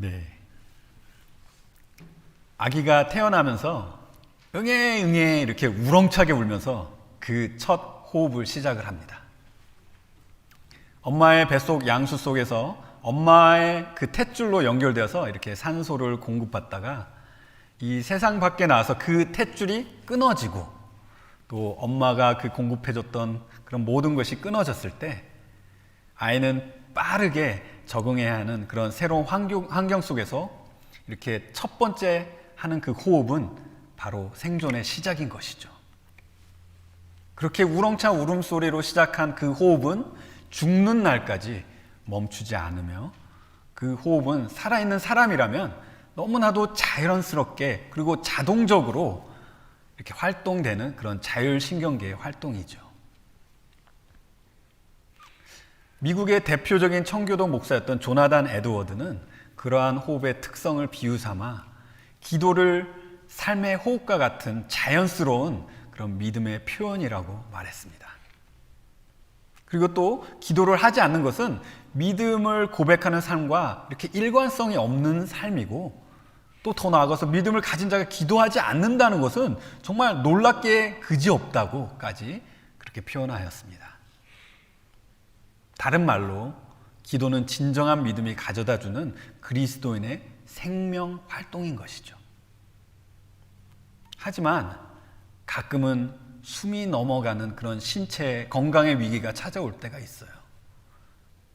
네. 아기가 태어나면서 응애 응애 이렇게 우렁차게 울면서 그 첫 호흡을 시작을 합니다. 엄마의 뱃속 양수 속에서 엄마의 그 탯줄로 연결되어서 이렇게 산소를 공급받다가 이 세상 밖에 나와서 그 탯줄이 끊어지고 또 엄마가 그 공급해줬던 그런 모든 것이 끊어졌을 때 아이는 빠르게 적응해야 하는 그런 새로운 환경 속에서 이렇게 첫 번째 하는 그 호흡은 바로 생존의 시작인 것이죠. 그렇게 우렁찬 울음소리로 시작한 그 호흡은 죽는 날까지 멈추지 않으며 그 호흡은 살아있는 사람이라면 너무나도 자연스럽게 그리고 자동적으로 이렇게 활동되는 그런 자율신경계의 활동이죠. 미국의 대표적인 청교도 목사였던 조나단 에드워드는 그러한 호흡의 특성을 비유 삼아 기도를 삶의 호흡과 같은 자연스러운 그런 믿음의 표현이라고 말했습니다. 그리고 또 기도를 하지 않는 것은 믿음을 고백하는 삶과 이렇게 일관성이 없는 삶이고 또 더 나아가서 믿음을 가진 자가 기도하지 않는다는 것은 정말 놀랍게 그지없다고까지 그렇게 표현하였습니다. 다른 말로 기도는 진정한 믿음이 가져다주는 그리스도인의 생명 활동인 것이죠. 하지만 가끔은 숨이 넘어가는 그런 신체 건강의 위기가 찾아올 때가 있어요.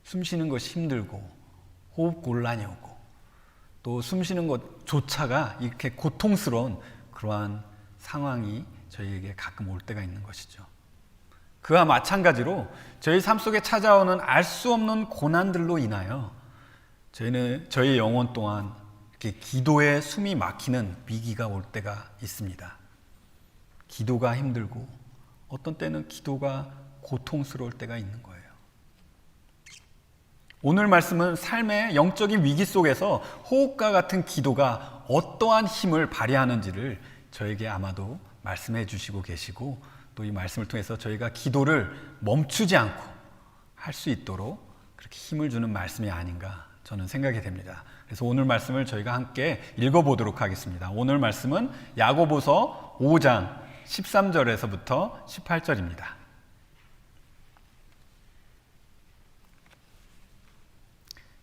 숨 쉬는 것이 힘들고 호흡 곤란이 오고 또 숨 쉬는 것조차가 이렇게 고통스러운 그러한 상황이 저희에게 가끔 올 때가 있는 것이죠. 그와 마찬가지로 저희 삶 속에 찾아오는 알 수 없는 고난들로 인하여 저희 영혼 또한 이렇게 기도에 숨이 막히는 위기가 올 때가 있습니다. 기도가 힘들고 어떤 때는 기도가 고통스러울 때가 있는 거예요. 오늘 말씀은 삶의 영적인 위기 속에서 호흡과 같은 기도가 어떠한 힘을 발휘하는지를 저에게 아마도 말씀해 주시고 계시고 또 이 말씀을 통해서 저희가 기도를 멈추지 않고 할 수 있도록 그렇게 힘을 주는 말씀이 아닌가 저는 생각이 됩니다. 그래서 오늘 말씀을 저희가 함께 읽어보도록 하겠습니다. 오늘 말씀은 야고보서 5장 13절에서부터 18절입니다.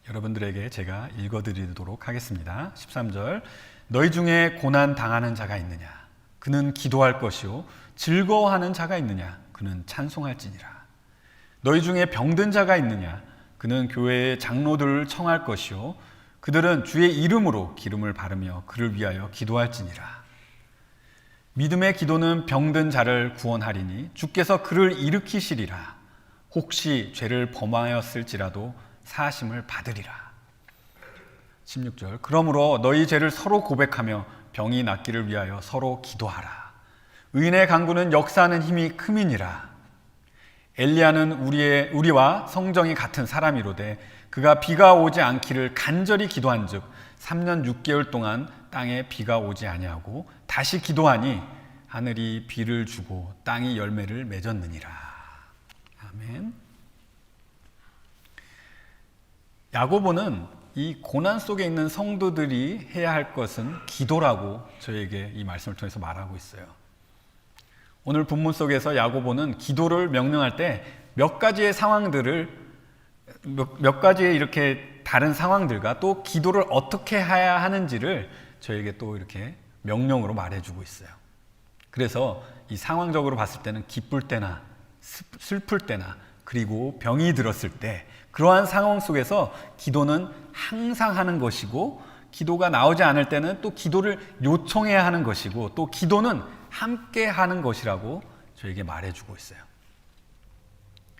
여러분들에게 제가 읽어드리도록 하겠습니다. 13절 너희 중에 고난 당하는 자가 있느냐 그는 기도할 것이요 즐거워하는 자가 있느냐 그는 찬송할지니라. 너희 중에 병든 자가 있느냐 그는 교회의 장로들을 청할 것이요 그들은 주의 이름으로 기름을 바르며 그를 위하여 기도할지니라. 믿음의 기도는 병든 자를 구원하리니 주께서 그를 일으키시리라. 혹시 죄를 범하였을지라도 사하심을 받으리라. 16절 그러므로 너희 죄를 서로 고백하며 병이 낫기를 위하여 서로 기도하라. 의인의 간구는 역사하는 힘이 큼이니라. 엘리야는 우리와 성정이 같은 사람이로되 그가 비가 오지 않기를 간절히 기도한즉 3년 6개월 동안 땅에 비가 오지 아니하고 다시 기도하니 하늘이 비를 주고 땅이 열매를 맺었느니라. 아멘. 야고보는 이 고난 속에 있는 성도들이 해야 할 것은 기도라고 저에게 이 말씀을 통해서 말하고 있어요. 오늘 본문 속에서 야고보는 기도를 명령할 때 몇 가지의 상황들을 몇 가지의 이렇게 다른 상황들과 또 기도를 어떻게 해야 하는지를 저에게 또 이렇게 명령으로 말해주고 있어요. 그래서 이 상황적으로 봤을 때는 기쁠 때나 슬플 때나 그리고 병이 들었을 때 그러한 상황 속에서 기도는 항상 하는 것이고 기도가 나오지 않을 때는 또 기도를 요청해야 하는 것이고 또 기도는 함께 하는 것이라고 저에게 말해주고 있어요.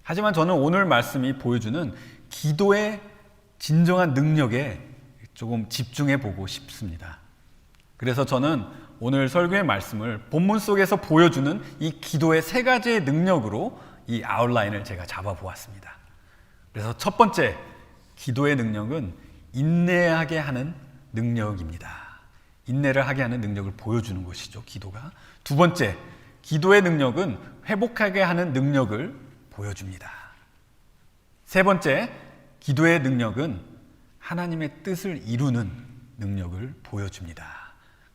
하지만 저는 오늘 말씀이 보여주는 기도의 진정한 능력에 조금 집중해 보고 싶습니다. 그래서 저는 오늘 설교의 말씀을 본문 속에서 보여주는 이 기도의 세 가지의 능력으로 이 아웃라인을 제가 잡아보았습니다. 그래서 첫 번째 기도의 능력은 인내하게 하는 능력입니다. 인내를 하게 하는 능력을 보여주는 것이죠, 기도가. 두 번째, 기도의 능력은 회복하게 하는 능력을 보여줍니다. 세 번째, 기도의 능력은 하나님의 뜻을 이루는 능력을 보여줍니다.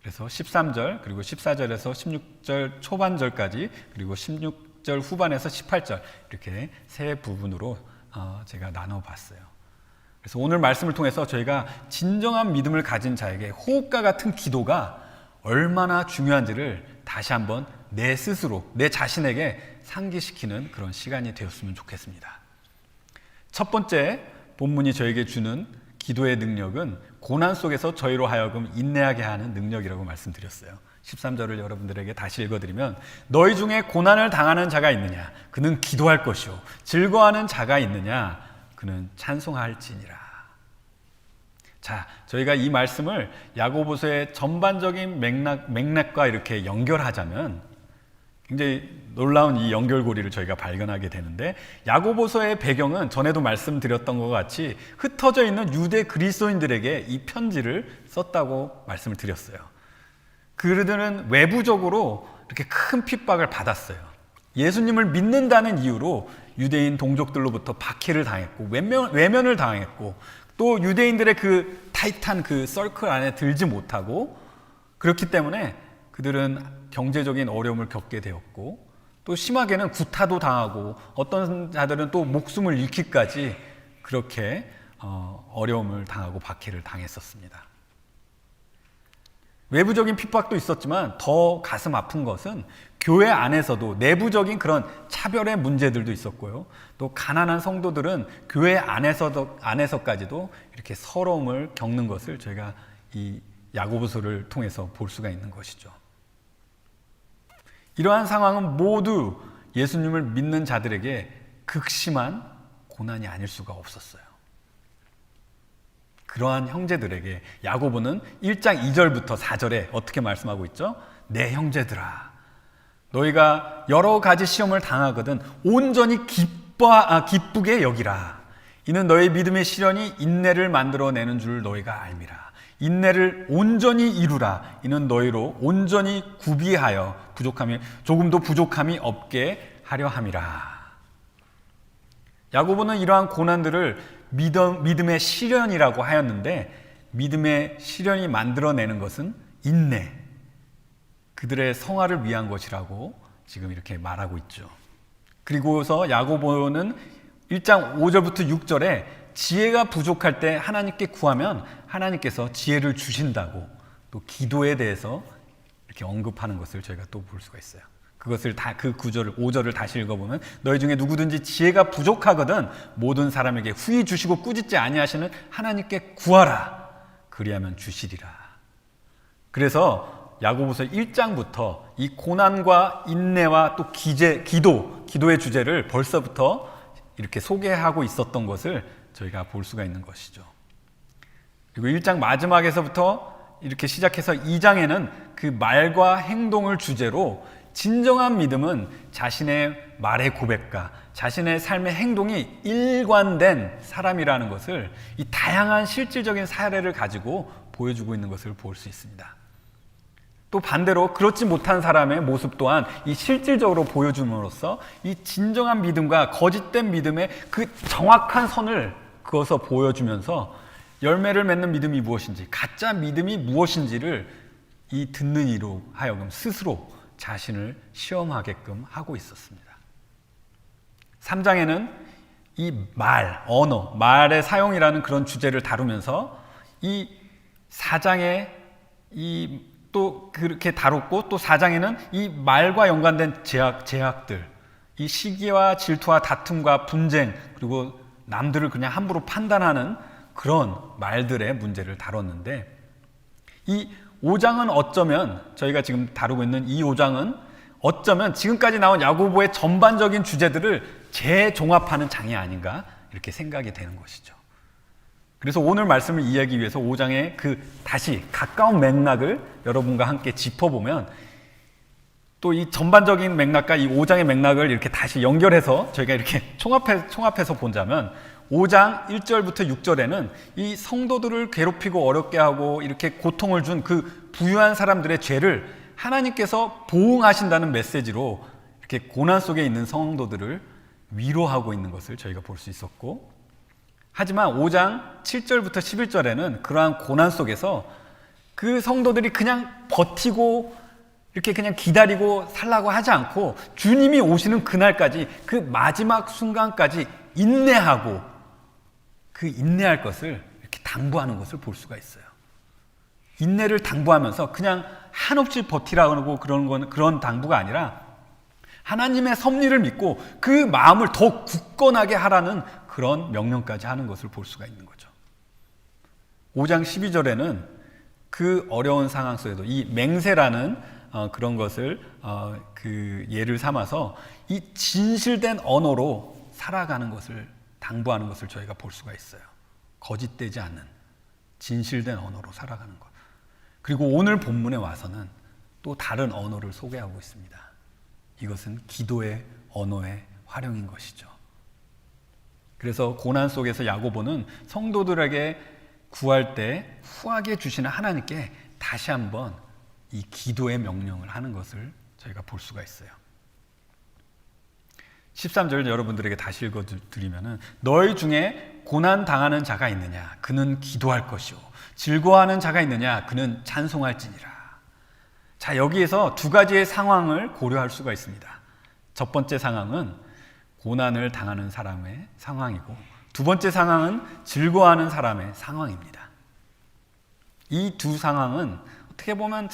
그래서 13절 그리고 14절에서 16절 초반절까지 그리고 16절 후반에서 18절 이렇게 세 부분으로 제가 나눠봤어요. 그래서 오늘 말씀을 통해서 저희가 진정한 믿음을 가진 자에게 호흡과 같은 기도가 얼마나 중요한지를 다시 한번 내 스스로, 내 자신에게 상기시키는 그런 시간이 되었으면 좋겠습니다. 첫 번째 본문이 저에게 주는 기도의 능력은 고난 속에서 저희로 하여금 인내하게 하는 능력이라고 말씀드렸어요. 13절을 여러분들에게 다시 읽어드리면 너희 중에 고난을 당하는 자가 있느냐? 그는 기도할 것이요. 즐거워하는 자가 있느냐? 그는 찬송할지니라. 자, 저희가 이 말씀을 야고보서의 전반적인 맥락과 이렇게 연결하자면 굉장히 놀라운 이 연결고리를 저희가 발견하게 되는데, 야고보서의 배경은 전에도 말씀드렸던 것 같이 흩어져 있는 유대 그리스도인들에게 이 편지를 썼다고 말씀을 드렸어요. 그들은 외부적으로 이렇게 큰 핍박을 받았어요. 예수님을 믿는다는 이유로 유대인 동족들로부터 박해를 당했고 외면을 당했고, 또 유대인들의 그 타이트한 그 서클 안에 들지 못하고, 그렇기 때문에 그들은 경제적인 어려움을 겪게 되었고, 또 심하게는 구타도 당하고 어떤 자들은 또 목숨을 잃기까지 그렇게 어려움을 당하고 박해를 당했었습니다. 외부적인 핍박도 있었지만 더 가슴 아픈 것은 교회 안에서도 내부적인 그런 차별의 문제들도 있었고요. 또 가난한 성도들은 교회 안에서까지도 이렇게 서러움을 겪는 것을 저희가 이 야고보서를 통해서 볼 수가 있는 것이죠. 이러한 상황은 모두 예수님을 믿는 자들에게 극심한 고난이 아닐 수가 없었어요. 그러한 형제들에게 야고보는 1장 2절부터 4절에 어떻게 말씀하고 있죠? 내 형제들아, 너희가 여러 가지 시험을 당하거든 온전히 기쁘게 여기라. 이는 너희 믿음의 시련이 인내를 만들어내는 줄 너희가 알미라. 인내를 온전히 이루라. 이는 너희로 온전히 구비하여 조금도 부족함이 없게 하려 함이라. 야고보는 이러한 고난들을 믿음의 시련이라고 하였는데, 믿음의 시련이 만들어내는 것은 인내, 그들의 성화를 위한 것이라고 지금 이렇게 말하고 있죠. 그리고서 야고보는 1장 5절부터 6절에 지혜가 부족할 때 하나님께 구하면 하나님께서 지혜를 주신다고, 또 기도에 대해서 이렇게 언급하는 것을 저희가 또 볼 수가 있어요. 그것을 그 5절을 다시 읽어보면 너희 중에 누구든지 지혜가 부족하거든 모든 사람에게 후히 주시고 꾸짖지 아니하시는 하나님께 구하라. 그리하면 주시리라. 그래서 야고보서 1장부터 이 고난과 인내와 또 기도의 주제를 벌써부터 이렇게 소개하고 있었던 것을 저희가 볼 수가 있는 것이죠. 그리고 1장 마지막에서부터 이렇게 시작해서 2장에는 그 말과 행동을 주제로 진정한 믿음은 자신의 말의 고백과 자신의 삶의 행동이 일관된 사람이라는 것을 이 다양한 실질적인 사례를 가지고 보여주고 있는 것을 볼 수 있습니다. 또 반대로 그렇지 못한 사람의 모습 또한 이 실질적으로 보여줌으로써 이 진정한 믿음과 거짓된 믿음의 그 정확한 선을 그어서 보여주면서 열매를 맺는 믿음이 무엇인지, 가짜 믿음이 무엇인지를 이 듣는 이로 하여금 스스로 자신을 시험하게끔 하고 있었습니다. 3장에는 이 말의 사용이라는 그런 주제를 다루면서 이 4장에 또 그렇게 다뤘고, 또 4장에는 이 말과 연관된 제약들, 이 시기와 질투와 다툼과 분쟁, 그리고 남들을 그냥 함부로 판단하는 그런 말들의 문제를 다뤘는데, 이 5장은 어쩌면 저희가 지금 다루고 있는 이 5장은 어쩌면 지금까지 나온 야고보의 전반적인 주제들을 재종합하는 장이 아닌가 이렇게 생각이 되는 것이죠. 그래서 오늘 말씀을 이해하기 위해서 5장의 다시 가까운 맥락을 여러분과 함께 짚어보면, 또 이 전반적인 맥락과 이 5장의 맥락을 이렇게 다시 연결해서 저희가 이렇게 총합해서 보자면, 5장 1절부터 6절에는 이 성도들을 괴롭히고 어렵게 하고 이렇게 고통을 준 그 부유한 사람들의 죄를 하나님께서 보응하신다는 메시지로 이렇게 고난 속에 있는 성도들을 위로하고 있는 것을 저희가 볼 수 있었고, 하지만 5장 7절부터 11절에는 그러한 고난 속에서 그 성도들이 그냥 버티고 이렇게 그냥 기다리고 살라고 하지 않고 주님이 오시는 그날까지, 그 마지막 순간까지 인내하고 그 인내할 것을 이렇게 당부하는 것을 볼 수가 있어요. 인내를 당부하면서 그냥 한없이 버티라고 그런 당부가 아니라 하나님의 섭리를 믿고 그 마음을 더 굳건하게 하라는 그런 명령까지 하는 것을 볼 수가 있는 거죠. 5장 12절에는 그 어려운 상황 속에도 이 맹세라는 그런 것을 그 예를 삼아서 이 진실된 언어로 살아가는 것을 당부하는 것을 저희가 볼 수가 있어요. 거짓되지 않는 진실된 언어로 살아가는 것. 그리고 오늘 본문에 와서는 또 다른 언어를 소개하고 있습니다. 이것은 기도의 언어의 활용인 것이죠. 그래서 고난 속에서 야고보는 성도들에게 구할 때 후하게 주시는 하나님께 다시 한번 이 기도의 명령을 하는 것을 저희가 볼 수가 있어요. 13절 여러분들에게 다시 읽어드리면은 너희 중에 고난 당하는 자가 있느냐 그는 기도할 것이요 즐거워하는 자가 있느냐 그는 찬송할지니라. 자, 여기에서 두 가지의 상황을 고려할 수가 있습니다. 첫 번째 상황은 고난을 당하는 사람의 상황이고 두 번째 상황은 즐거워하는 사람의 상황입니다. 이 두 상황은 어떻게 보면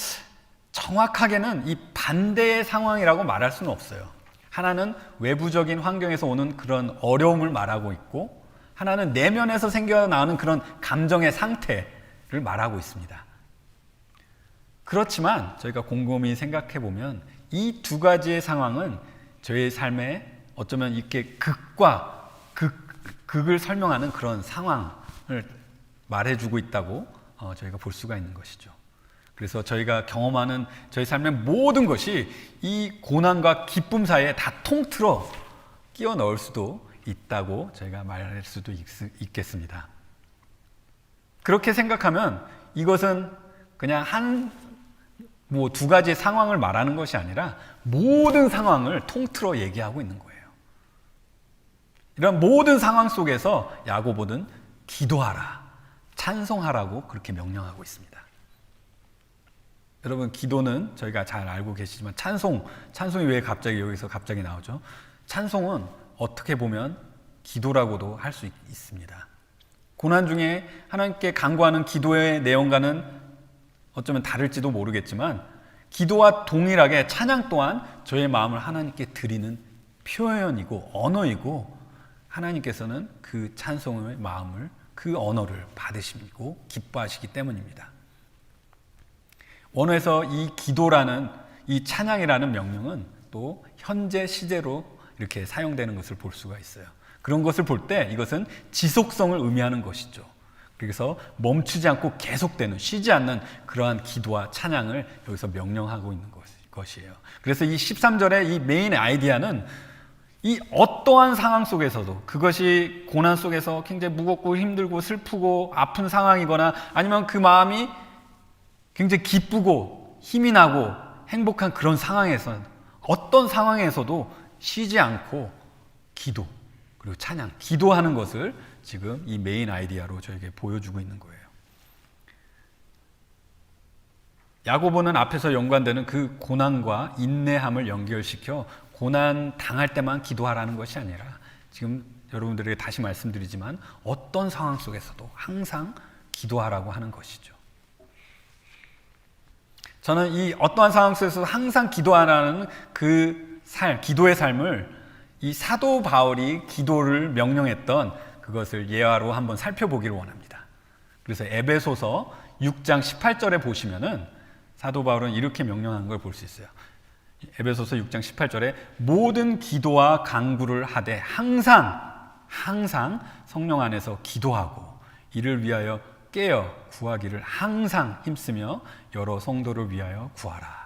정확하게는 이 반대의 상황이라고 말할 수는 없어요. 하나는 외부적인 환경에서 오는 그런 어려움을 말하고 있고 하나는 내면에서 생겨나는 그런 감정의 상태를 말하고 있습니다. 그렇지만 저희가 곰곰이 생각해 보면 이 두 가지의 상황은 저희의 삶에 어쩌면 이렇게 극과 극을 설명하는 그런 상황을 말해주고 있다고 저희가 볼 수가 있는 것이죠. 그래서 저희가 경험하는 저희 삶의 모든 것이 이 고난과 기쁨 사이에 다 통틀어 끼워 넣을 수도 있다고 저희가 말할 수도 있겠습니다. 그렇게 생각하면 이것은 그냥 두 가지의 상황을 말하는 것이 아니라 모든 상황을 통틀어 얘기하고 있는 거예요. 이런 모든 상황 속에서 야고보는 기도하라, 찬송하라고 그렇게 명령하고 있습니다. 여러분, 기도는 저희가 잘 알고 계시지만 찬송이 왜 여기서 갑자기 나오죠? 찬송은 어떻게 보면 기도라고도 할 수 있습니다. 고난 중에 하나님께 간구하는 기도의 내용과는 어쩌면 다를지도 모르겠지만 기도와 동일하게 찬양 또한 저의 마음을 하나님께 드리는 표현이고 언어이고 하나님께서는 그 찬송의 마음을 그 언어를 받으시고 기뻐하시기 때문입니다. 원어에서 이 기도라는 이 찬양이라는 명령은 또 현재 시제로 이렇게 사용되는 것을 볼 수가 있어요. 그런 것을 볼 때 이것은 지속성을 의미하는 것이죠. 그래서 멈추지 않고 계속되는 쉬지 않는 그러한 기도와 찬양을 여기서 명령하고 있는 것이에요. 그래서 이 13절의 이 메인 아이디어는 이 어떠한 상황 속에서도 그것이 고난 속에서 굉장히 무겁고 힘들고 슬프고 아픈 상황이거나 아니면 그 마음이 굉장히 기쁘고 힘이 나고 행복한 그런 상황에서 어떤 상황에서도 쉬지 않고 기도 그리고 찬양, 기도하는 것을 지금 이 메인 아이디어로 저에게 보여주고 있는 거예요. 야고보는 앞에서 연관되는 그 고난과 인내함을 연결시켜 고난 당할 때만 기도하라는 것이 아니라 지금 여러분들에게 다시 말씀드리지만 어떤 상황 속에서도 항상 기도하라고 하는 것이죠. 저는 이 어떠한 상황 속에서 항상 기도하라는 그 기도의 삶을 이 사도 바울이 기도를 명령했던 그것을 예화로 한번 살펴보기를 원합니다. 그래서 에베소서 6장 18절에 보시면은 사도 바울은 이렇게 명령한 걸 볼 수 있어요. 에베소서 6장 18절에 모든 기도와 간구를 하되 항상 성령 안에서 기도하고 이를 위하여 깨어 구하기를 항상 힘쓰며 여러 성도를 위하여 구하라.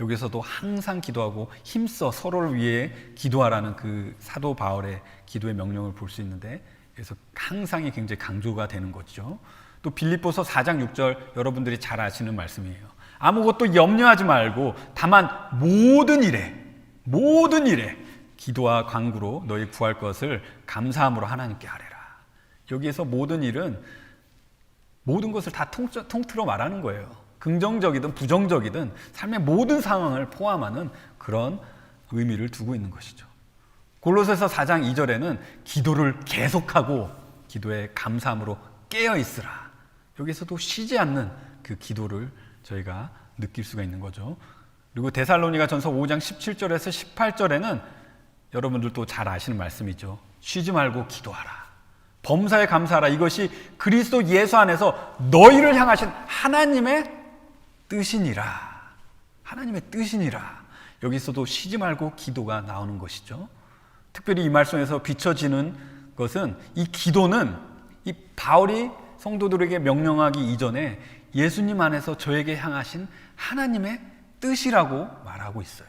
여기서도 항상 기도하고 힘써 서로를 위해 기도하라는 그 사도 바울의 기도의 명령을 볼 수 있는데 그래서 항상이 굉장히 강조가 되는 거죠. 또 빌립보서 4장 6절 여러분들이 잘 아시는 말씀이에요. 아무것도 염려하지 말고 다만 모든 일에 기도와 간구로 너희 구할 것을 감사함으로 하나님께 아뢰라. 여기에서 모든 일은 모든 것을 다 통틀어 말하는 거예요. 긍정적이든 부정적이든 삶의 모든 상황을 포함하는 그런 의미를 두고 있는 것이죠. 골로새서 4장 2절에는 기도를 계속하고 기도에 감사함으로 깨어 있으라. 여기서도 쉬지 않는 그 기도를 저희가 느낄 수가 있는 거죠. 그리고 데살로니가전서 5장 17절에서 18절에는 여러분들도 잘 아시는 말씀이죠. 쉬지 말고 기도하라. 범사에 감사하라. 이것이 그리스도 예수 안에서 너희를 향하신 하나님의 뜻이니라. 하나님의 뜻이니라. 여기서도 쉬지 말고 기도가 나오는 것이죠. 특별히 이 말씀에서 비춰지는 것은 이 기도는 이 바울이 성도들에게 명령하기 이전에 예수님 안에서 저에게 향하신 하나님의 뜻이라고 말하고 있어요.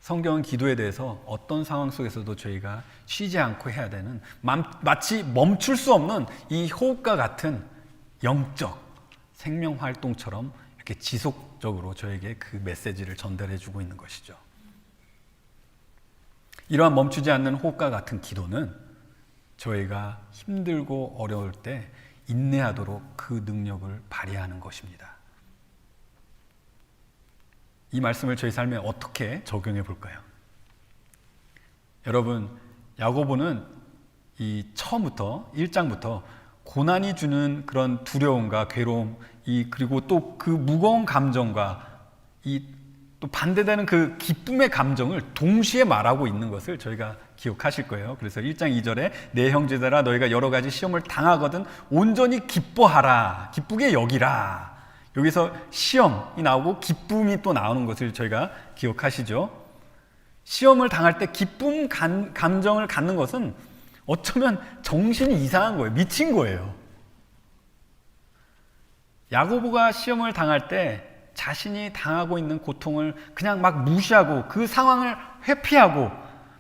성경은 기도에 대해서 어떤 상황 속에서도 저희가 쉬지 않고 해야 되는 마치 멈출 수 없는 이 호흡과 같은 영적 생명 활동처럼 이렇게 지속적으로 저에게 그 메시지를 전달해 주고 있는 것이죠. 이러한 멈추지 않는 호흡과 같은 기도는 저희가 힘들고 어려울 때 인내하도록 그 능력을 발휘하는 것입니다. 이 말씀을 저희 삶에 어떻게 적용해 볼까요? 여러분, 야고보는 이 처음부터 1장부터 고난이 주는 그런 두려움과 괴로움, 그리고 또 그 무거운 감정과 또 반대되는 그 기쁨의 감정을 동시에 말하고 있는 것을 저희가 기억하실 거예요. 그래서 1장 2절에 내 형제들아 너희가 여러 가지 시험을 당하거든 온전히 기뻐하라, 기쁘게 여기라. 여기서 시험이 나오고 기쁨이 또 나오는 것을 저희가 기억하시죠. 시험을 당할 때 기쁨 감정을 갖는 것은 어쩌면 정신이 이상한 거예요. 미친 거예요. 야고보가 시험을 당할 때 자신이 당하고 있는 고통을 그냥 막 무시하고 그 상황을 회피하고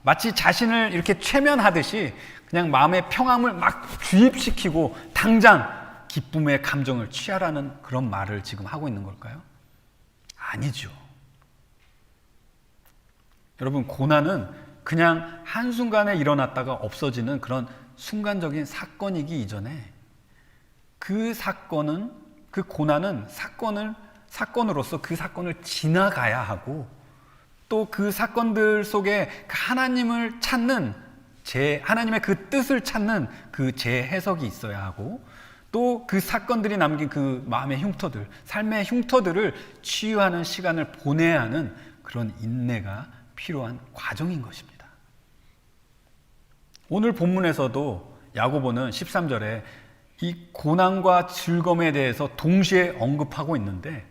마치 자신을 이렇게 최면하듯이 그냥 마음의 평안을 막 주입시키고 당장 기쁨의 감정을 취하라는 그런 말을 지금 하고 있는 걸까요? 아니죠. 여러분, 고난은 그냥 한순간에 일어났다가 없어지는 그런 순간적인 사건이기 이전에 그 고난은 사건으로서 그 사건을 지나가야 하고 또 그 사건들 속에 하나님을 찾는 하나님의 그 뜻을 찾는 그 재해석이 있어야 하고 또 그 사건들이 남긴 그 마음의 흉터들, 삶의 흉터들을 치유하는 시간을 보내야 하는 그런 인내가 필요한 과정인 것입니다. 오늘 본문에서도 야고보는 13절에 이 고난과 즐거움에 대해서 동시에 언급하고 있는데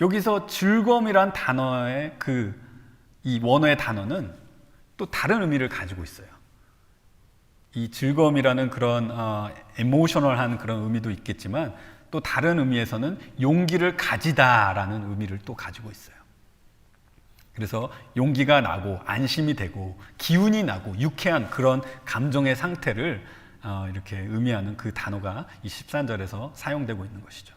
여기서 즐거움이란 단어의 이 원어의 단어는 또 다른 의미를 가지고 있어요. 이 즐거움이라는 그런 에모셔널한 그런 의미도 있겠지만 또 다른 의미에서는 용기를 가지다라는 의미를 또 가지고 있어요. 그래서 용기가 나고 안심이 되고 기운이 나고 유쾌한 그런 감정의 상태를 이렇게 의미하는 그 단어가 이 13절에서 사용되고 있는 것이죠.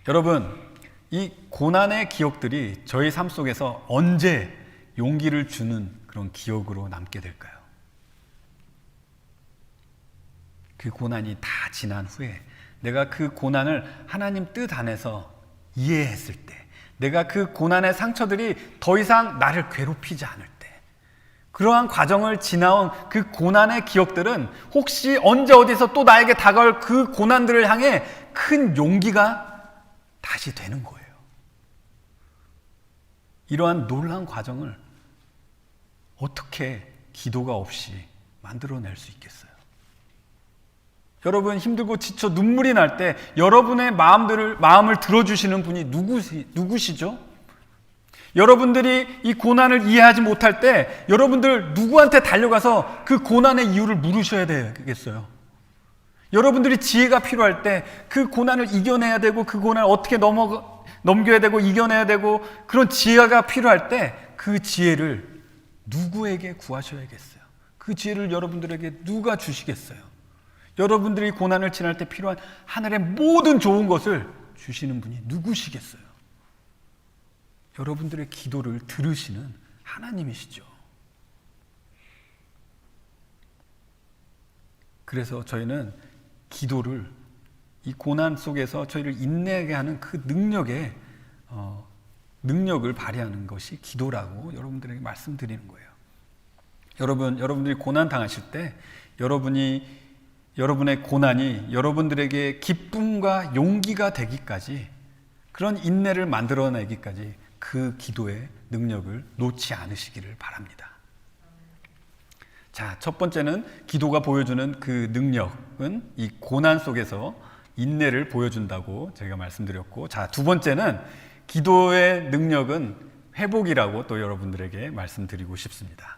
여러분, 이 고난의 기억들이 저희 삶 속에서 언제 용기를 주는 그런 기억으로 남게 될까요? 그 고난이 다 지난 후에 내가 그 고난을 하나님 뜻 안에서 이해했을 때, 내가 그 고난의 상처들이 더 이상 나를 괴롭히지 않을 때, 그러한 과정을 지나온 그 고난의 기억들은 혹시 언제 어디서 또 나에게 다가올 그 고난들을 향해 큰 용기가 다시 되는 거예요. 이러한 놀라운 과정을 어떻게 기도가 없이 만들어낼 수 있겠어요? 여러분, 힘들고 지쳐 눈물이 날 때 여러분의 마음을 들어주시는 분이 누구시죠? 여러분들이 이 고난을 이해하지 못할 때 여러분들 누구한테 달려가서 그 고난의 이유를 물으셔야 되겠어요? 여러분들이 지혜가 필요할 때 그 고난을 이겨내야 되고 그 고난을 어떻게 넘겨야 되고 이겨내야 되고 그런 지혜가 필요할 때 그 지혜를 누구에게 구하셔야겠어요? 그 지혜를 여러분들에게 누가 주시겠어요? 여러분들이 고난을 지날 때 필요한 하늘의 모든 좋은 것을 주시는 분이 누구시겠어요? 여러분들의 기도를 들으시는 하나님이시죠. 그래서 저희는 기도를 이 고난 속에서 저희를 인내하게 하는 그 능력을 발휘하는 것이 기도라고 여러분들에게 말씀드리는 거예요. 여러분들이 고난 당하실 때 여러분의 고난이 여러분들에게 기쁨과 용기가 되기까지, 그런 인내를 만들어내기까지 그 기도의 능력을 놓지 않으시기를 바랍니다. 자, 첫 번째는 기도가 보여주는 그 능력은 이 고난 속에서 인내를 보여준다고 제가 말씀드렸고, 자, 두 번째는 기도의 능력은 회복이라고 또 여러분들에게 말씀드리고 싶습니다.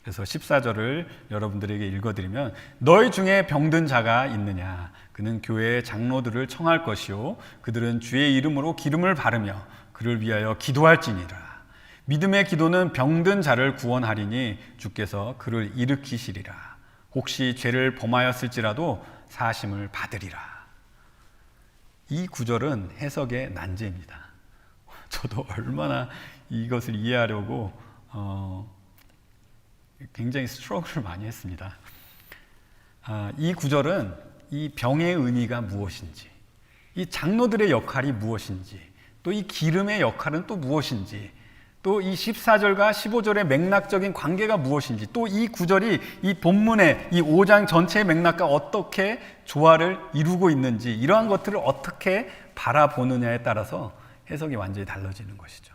그래서 14절을 여러분들에게 읽어드리면, 너희 중에 병든 자가 있느냐? 그는 교회의 장로들을 청할 것이요 그들은 주의 이름으로 기름을 바르며 그를 위하여 기도할지니라. 믿음의 기도는 병든 자를 구원하리니 주께서 그를 일으키시리라. 혹시 죄를 범하였을지라도 사심을 받으리라. 이 구절은 해석의 난제입니다. 저도 얼마나 이것을 이해하려고 굉장히 스트러글을 많이 했습니다. 이 구절은 이 병의 의미가 무엇인지, 이 장로들의 역할이 무엇인지, 또 이 기름의 역할은 또 무엇인지, 또 이 14절과 15절의 맥락적인 관계가 무엇인지, 또 이 구절이 이 본문의 이 5장 전체의 맥락과 어떻게 조화를 이루고 있는지, 이러한 것들을 어떻게 바라보느냐에 따라서 해석이 완전히 달라지는 것이죠.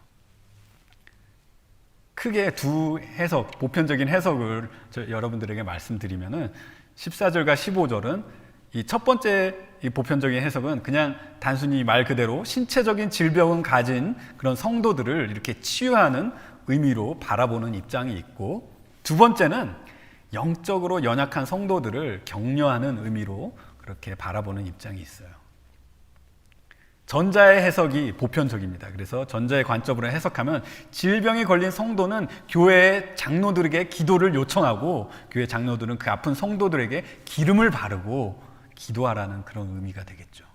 크게 두 해석, 보편적인 해석을 여러분들에게 말씀드리면은 14절과 15절은 이 첫 번째 이 보편적인 해석은 그냥 단순히 말 그대로 신체적인 질병을 가진 그런 성도들을 이렇게 치유하는 의미로 바라보는 입장이 있고, 두 번째는 영적으로 연약한 성도들을 격려하는 의미로 그렇게 바라보는 입장이 있어요. 전자의 해석이 보편적입니다. 그래서 전자의 관점으로 해석하면 질병이 걸린 성도는 교회의 장로들에게 기도를 요청하고, 교회 장로들은 그 아픈 성도들에게 기름을 바르고 기도하라는 그런 의미가 되겠죠.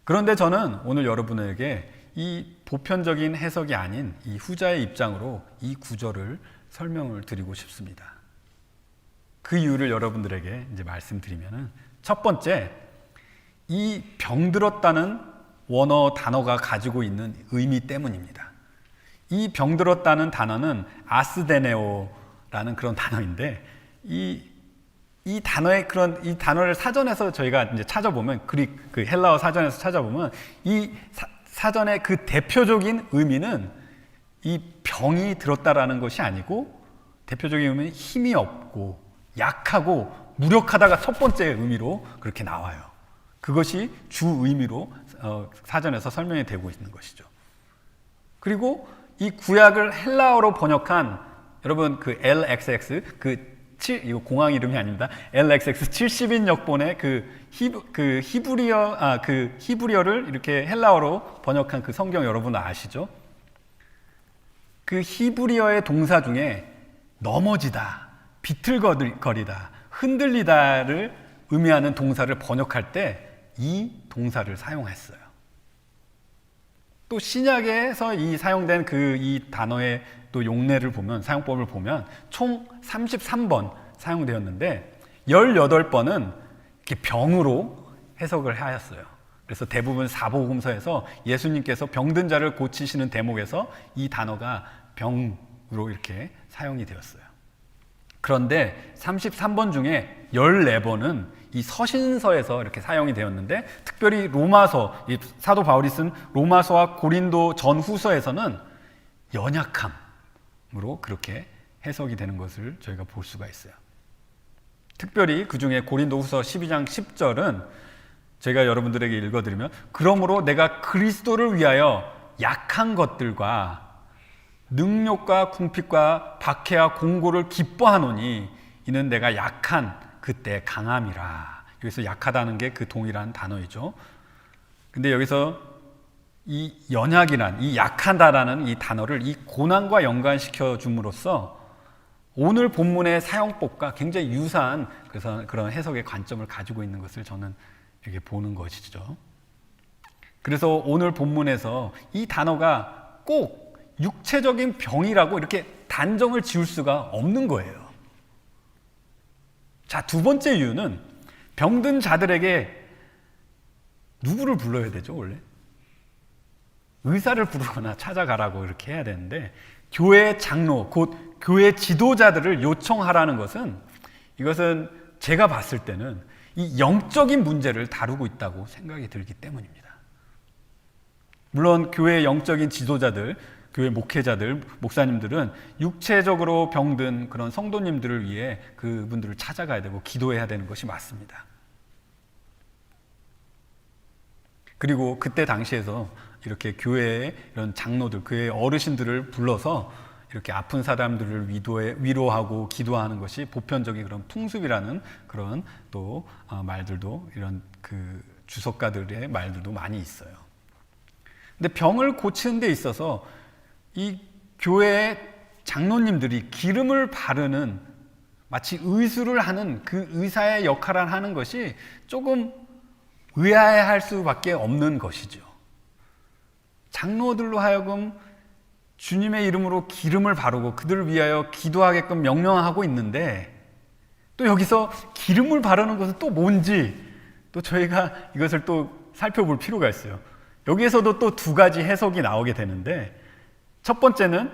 그런데 저는 오늘 여러분에게 이 보편적인 해석이 아닌 이 후자의 입장으로 이 구절을 설명을 드리고 싶습니다. 그 이유를 여러분들에게 이제 말씀드리면은, 첫 번째, 이 병들었다는 원어 단어가 가지고 있는 의미 때문입니다. 이 병들었다는 단어는 아스데네오라는 그런 단어인데, 이 단어를 사전에서 저희가 이제 찾아보면, 그 헬라어 사전에서 찾아보면, 이 사전의 그 대표적인 의미는 이 병이 들었다라는 것이 아니고, 대표적인 의미는 힘이 없고 약하고 무력하다가 첫 번째 의미로 그렇게 나와요. 그것이 주 의미로 사전에서 설명이 되고 있는 것이죠. 그리고 이 구약을 헬라어로 번역한, 여러분 그 LXX, 이거 공항 이름이 아닙니다. LXX 70인 역본의 히브리어를 이렇게 헬라어로 번역한 그 성경 여러분 아시죠? 그 히브리어의 동사 중에 넘어지다, 비틀거리다, 흔들리다를 의미하는 동사를 번역할 때 이 동사를 사용했어요. 또 신약에서 이 사용된 이 단어의 또 용례를 보면, 사용법을 보면 총 33번 사용되었는데 18번은 이렇게 병으로 해석을 하였어요. 그래서 대부분 사복음서에서 예수님께서 병든 자를 고치시는 대목에서 이 단어가 병으로 이렇게 사용이 되었어요. 그런데 33번 중에 14번은 이 서신서에서 이렇게 사용이 되었는데, 특별히 로마서, 이 사도 바울이 쓴 로마서와 고린도 전후서에서는 연약함으로 그렇게 해석이 되는 것을 저희가 볼 수가 있어요. 특별히 그 중에 고린도후서 12장 10절은 제가 여러분들에게 읽어드리면, 그러므로 내가 그리스도를 위하여 약한 것들과 능욕과 궁핍과 박해와 공고를 기뻐하노니 이는 내가 약한 그때 강함이라. 여기서 약하다는 게 그 동일한 단어이죠. 근데 여기서 이 연약이란, 이 약하다라는 이 단어를 이 고난과 연관시켜 줌으로써 오늘 본문의 사용법과 굉장히 유사한 그런 해석의 관점을 가지고 있는 것을 저는 이렇게 보는 것이죠. 그래서 오늘 본문에서 이 단어가 꼭 육체적인 병이라고 이렇게 단정을 지을 수가 없는 거예요. 자, 두 번째 이유는 병든 자들에게 누구를 불러야 되죠, 원래? 의사를 부르거나 찾아가라고 이렇게 해야 되는데, 교회 장로, 곧 교회 지도자들을 요청하라는 것은, 이것은 제가 봤을 때는 이 영적인 문제를 다루고 있다고 생각이 들기 때문입니다. 물론 교회의 영적인 지도자들, 교회 목회자들, 목사님들은 육체적으로 병든 그런 성도님들을 위해 그분들을 찾아가야 되고 기도해야 되는 것이 맞습니다. 그리고 그때 당시에서 이렇게 교회의 이런 장로들, 교회의 어르신들을 불러서 이렇게 아픈 사람들을 위로하고 기도하는 것이 보편적인 그런 풍습이라는 그런 또 말들도, 이런 그 주석가들의 말들도 많이 있어요. 근데 병을 고치는 데 있어서 이 교회의 장로님들이 기름을 바르는, 마치 의술을 하는 그 의사의 역할을 하는 것이 조금 의아해할 수밖에 없는 것이죠. 장로들로 하여금 주님의 이름으로 기름을 바르고 그들을 위하여 기도하게끔 명령하고 있는데, 또 여기서 기름을 바르는 것은 또 뭔지 또 저희가 이것을 또 살펴볼 필요가 있어요. 여기에서도 또 두 가지 해석이 나오게 되는데, 첫 번째는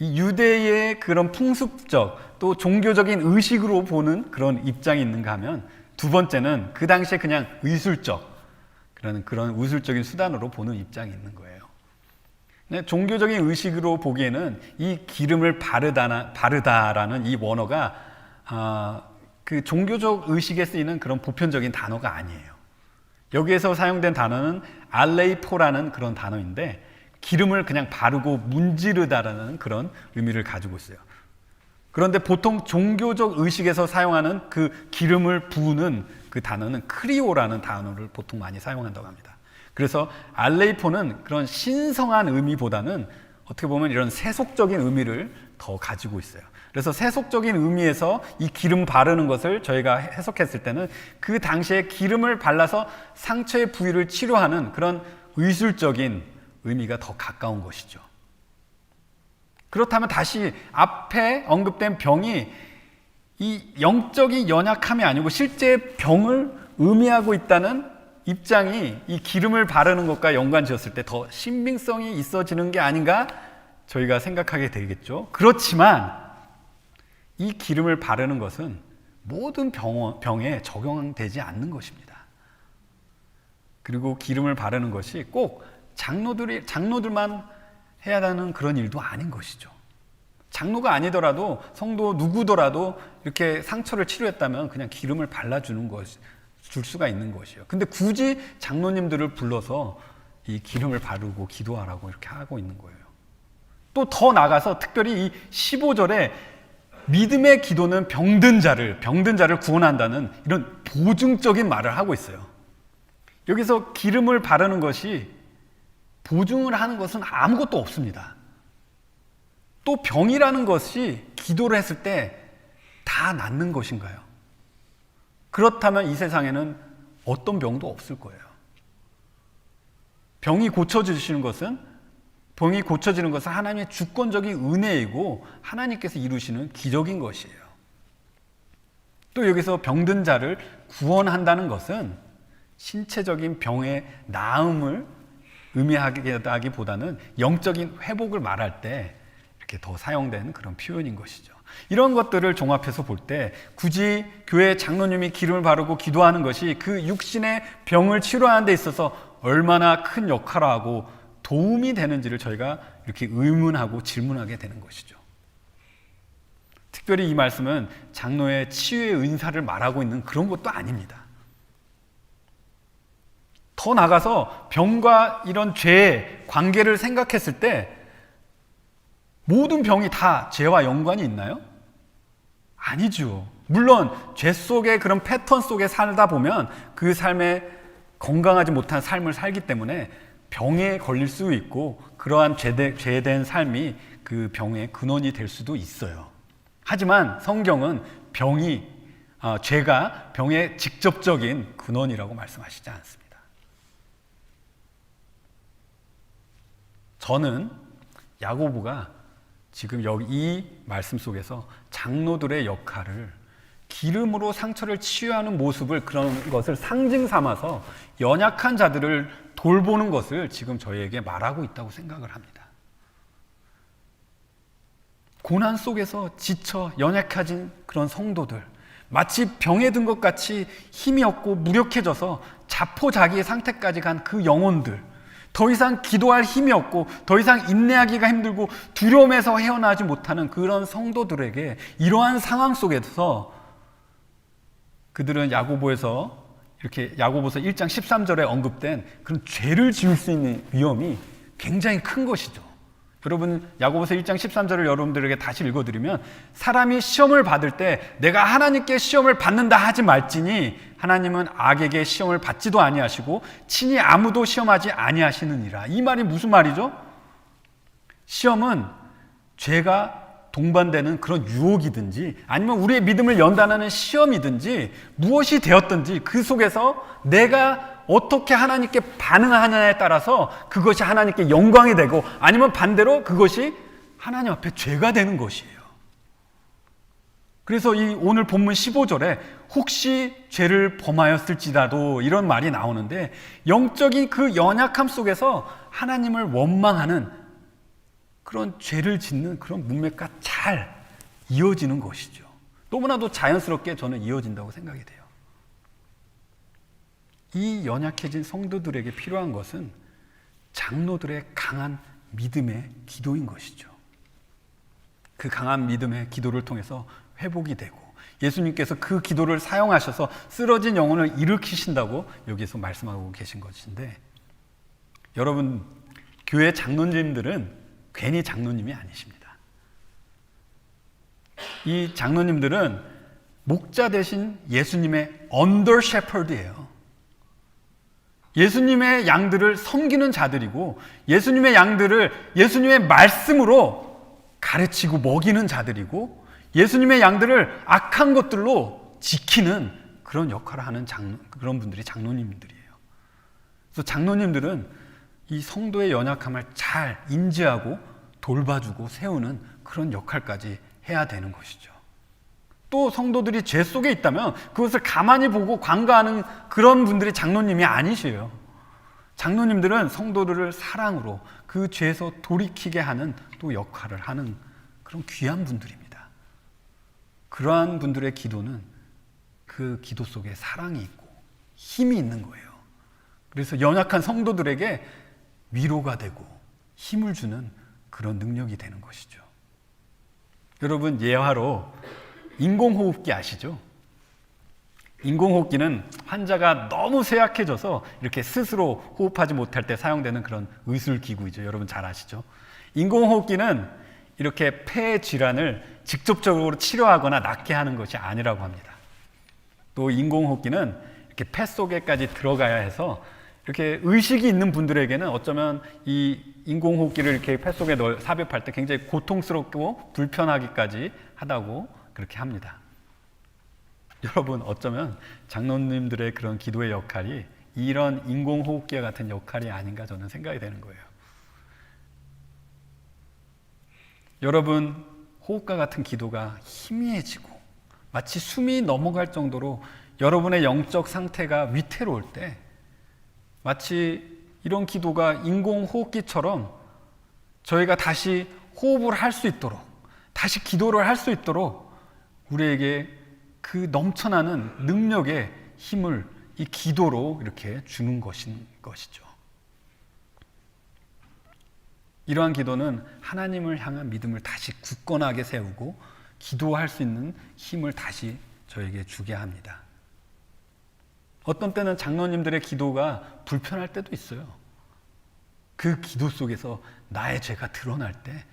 이 유대의 그런 풍습적 또 종교적인 의식으로 보는 그런 입장이 있는가 하면, 두 번째는 그 당시에 그냥 의술적, 그런 의술적인 수단으로 보는 입장이 있는 거예요. 네, 종교적인 의식으로 보기에는 이 기름을 바르다라는 이 원어가 그 종교적 의식에 쓰이는 그런 보편적인 단어가 아니에요. 여기에서 사용된 단어는 알레이포라는 그런 단어인데, 기름을 그냥 바르고 문지르다라는 그런 의미를 가지고 있어요. 그런데 보통 종교적 의식에서 사용하는 그 기름을 부으는 그 단어는 크리오라는 단어를 보통 많이 사용한다고 합니다. 그래서 알레이포는 그런 신성한 의미보다는 어떻게 보면 이런 세속적인 의미를 더 가지고 있어요. 그래서 세속적인 의미에서 이 기름 바르는 것을 저희가 해석했을 때는 그 당시에 기름을 발라서 상처의 부위를 치료하는 그런 의술적인 의미가 더 가까운 것이죠. 그렇다면 다시 앞에 언급된 병이 이 영적인 연약함이 아니고 실제 병을 의미하고 있다는 입장이 이 기름을 바르는 것과 연관지었을 때 더 신빙성이 있어지는 게 아닌가 저희가 생각하게 되겠죠. 그렇지만 이 기름을 바르는 것은 모든 병에 적용되지 않는 것입니다. 그리고 기름을 바르는 것이 꼭 장로들만 해야 하는 그런 일도 아닌 것이죠. 장로가 아니더라도 성도 누구더라도 이렇게 상처를 치료했다면 그냥 기름을 발라주는 줄 수가 있는 것이에요. 근데 굳이 장로님들을 불러서 이 기름을 바르고 기도하라고 이렇게 하고 있는 거예요. 또 더 나가서 특별히 이 15절에 믿음의 기도는 병든 자를 구원한다는 이런 보증적인 말을 하고 있어요. 여기서 기름을 바르는 것이 보증을 하는 것은 아무것도 없습니다. 또 병이라는 것이 기도를 했을 때 다 낫는 것인가요? 그렇다면 이 세상에는 어떤 병도 없을 거예요. 병이 고쳐지는 것은 하나님의 주권적인 은혜이고 하나님께서 이루시는 기적인 것이에요. 또 여기서 병든 자를 구원한다는 것은 신체적인 병의 나음을 의미하기보다는 영적인 회복을 말할 때 이렇게 더 사용된 그런 표현인 것이죠. 이런 것들을 종합해서 볼 때 굳이 교회 장로님이 기름을 바르고 기도하는 것이 그 육신의 병을 치료하는 데 있어서 얼마나 큰 역할을 하고 도움이 되는지를 저희가 이렇게 의문하고 질문하게 되는 것이죠. 특별히 이 말씀은 장로의 치유의 은사를 말하고 있는 그런 것도 아닙니다. 더 나가서 병과 이런 죄의 관계를 생각했을 때 모든 병이 다 죄와 연관이 있나요? 아니죠. 물론 죄 속의 그런 패턴 속에 살다 보면 그 삶에 건강하지 못한 삶을 살기 때문에 병에 걸릴 수 있고 그러한 죄된 삶이 그 병의 근원이 될 수도 있어요. 하지만 성경은 죄가 병의 직접적인 근원이라고 말씀하시지 않습니다. 저는 야고보가 지금 여기 이 말씀 속에서 장로들의 역할을 기름으로 상처를 치유하는 모습을, 그런 것을 상징 삼아서 연약한 자들을 돌보는 것을 지금 저희에게 말하고 있다고 생각을 합니다. 고난 속에서 지쳐 연약해진 그런 성도들, 마치 병에 든 것 같이 힘이 없고 무력해져서 자포자기의 상태까지 간 그 영혼들, 더 이상 기도할 힘이 없고 더 이상 인내하기가 힘들고 두려움에서 헤어나지 못하는 그런 성도들에게 이러한 상황 속에서 그들은 야고보에서 이렇게 야고보서 1장 13절에 언급된 그런 죄를 지을 수 있는 위험이 굉장히 큰 것이죠. 여러분, 야고보서 1장 13절을 여러분들에게 다시 읽어드리면, 사람이 시험을 받을 때 내가 하나님께 시험을 받는다 하지 말지니 하나님은 악에게 시험을 받지도 아니하시고 친히 아무도 시험하지 아니하시느니라. 이 말이 무슨 말이죠? 시험은 죄가 동반되는 그런 유혹이든지 아니면 우리의 믿음을 연단하는 시험이든지 무엇이 되었든지 그 속에서 내가 어떻게 하나님께 반응하느냐에 따라서 그것이 하나님께 영광이 되고 아니면 반대로 그것이 하나님 앞에 죄가 되는 것이에요. 그래서 이 오늘 본문 15절에 혹시 죄를 범하였을지라도 이런 말이 나오는데, 영적인 그 연약함 속에서 하나님을 원망하는 그런 죄를 짓는 그런 문맥과 잘 이어지는 것이죠. 너무나도 자연스럽게 저는 이어진다고 생각이 돼요. 이 연약해진 성도들에게 필요한 것은 장로들의 강한 믿음의 기도인 것이죠. 그 강한 믿음의 기도를 통해서 회복이 되고 예수님께서 그 기도를 사용하셔서 쓰러진 영혼을 일으키신다고 여기서 말씀하고 계신 것인데, 여러분, 교회 장로님들은 괜히 장로님이 아니십니다. 이 장로님들은 목자 대신 예수님의 언더 셰퍼드예요. 예수님의 양들을 섬기는 자들이고 예수님의 양들을 예수님의 말씀으로 가르치고 먹이는 자들이고 예수님의 양들을 악한 것들로 지키는 그런 역할을 하는 그런 분들이 장로님들이에요. 그래서 장로님들은 이 성도의 연약함을 잘 인지하고 돌봐주고 세우는 그런 역할까지 해야 되는 것이죠. 또 성도들이 죄 속에 있다면 그것을 가만히 보고 관가하는 그런 분들이 장로님이 아니세요. 장로님들은 성도들을 사랑으로 그 죄에서 돌이키게 하는 또 역할을 하는 그런 귀한 분들입니다. 그러한 분들의 기도는 그 기도 속에 사랑이 있고 힘이 있는 거예요. 그래서 연약한 성도들에게 위로가 되고 힘을 주는 그런 능력이 되는 것이죠. 여러분, 예화로 인공호흡기 아시죠? 인공호흡기는 환자가 너무 쇠약해져서 이렇게 스스로 호흡하지 못할 때 사용되는 그런 의술기구이죠. 여러분 잘 아시죠? 인공호흡기는 이렇게 폐 질환을 직접적으로 치료하거나 낫게 하는 것이 아니라고 합니다. 또 인공호흡기는 이렇게 폐 속에까지 들어가야 해서 이렇게 의식이 있는 분들에게는 어쩌면 이 인공호흡기를 이렇게 폐 속에 삽입할 때 굉장히 고통스럽고 불편하기까지 하다고 그렇게 합니다. 여러분, 어쩌면 장로님들의 그런 기도의 역할이 이런 인공호흡기와 같은 역할이 아닌가 저는 생각이 되는 거예요. 여러분, 호흡과 같은 기도가 희미해지고 마치 숨이 넘어갈 정도로 여러분의 영적 상태가 위태로울 때 마치 이런 기도가 인공호흡기처럼 저희가 다시 호흡을 할 수 있도록, 다시 기도를 할 수 있도록 우리에게 그 넘쳐나는 능력의 힘을 이 기도로 이렇게 주는 것이죠. 이러한 기도는 하나님을 향한 믿음을 다시 굳건하게 세우고 기도할 수 있는 힘을 다시 저에게 주게 합니다. 어떤 때는 장로님들의 기도가 불편할 때도 있어요. 그 기도 속에서 나의 죄가 드러날 때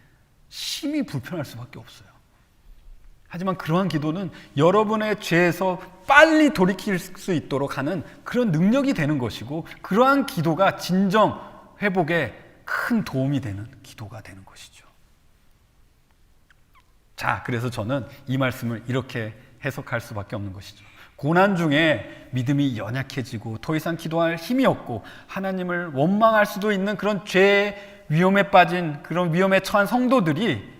심히 불편할 수밖에 없어요. 하지만 그러한 기도는 여러분의 죄에서 빨리 돌이킬 수 있도록 하는 그런 능력이 되는 것이고, 그러한 기도가 진정 회복에 큰 도움이 되는 기도가 되는 것이죠. 자, 그래서 저는 이 말씀을 이렇게 해석할 수밖에 없는 것이죠. 고난 중에 믿음이 연약해지고 더 이상 기도할 힘이 없고 하나님을 원망할 수도 있는 그런 죄의 위험에 빠진, 그런 위험에 처한 성도들이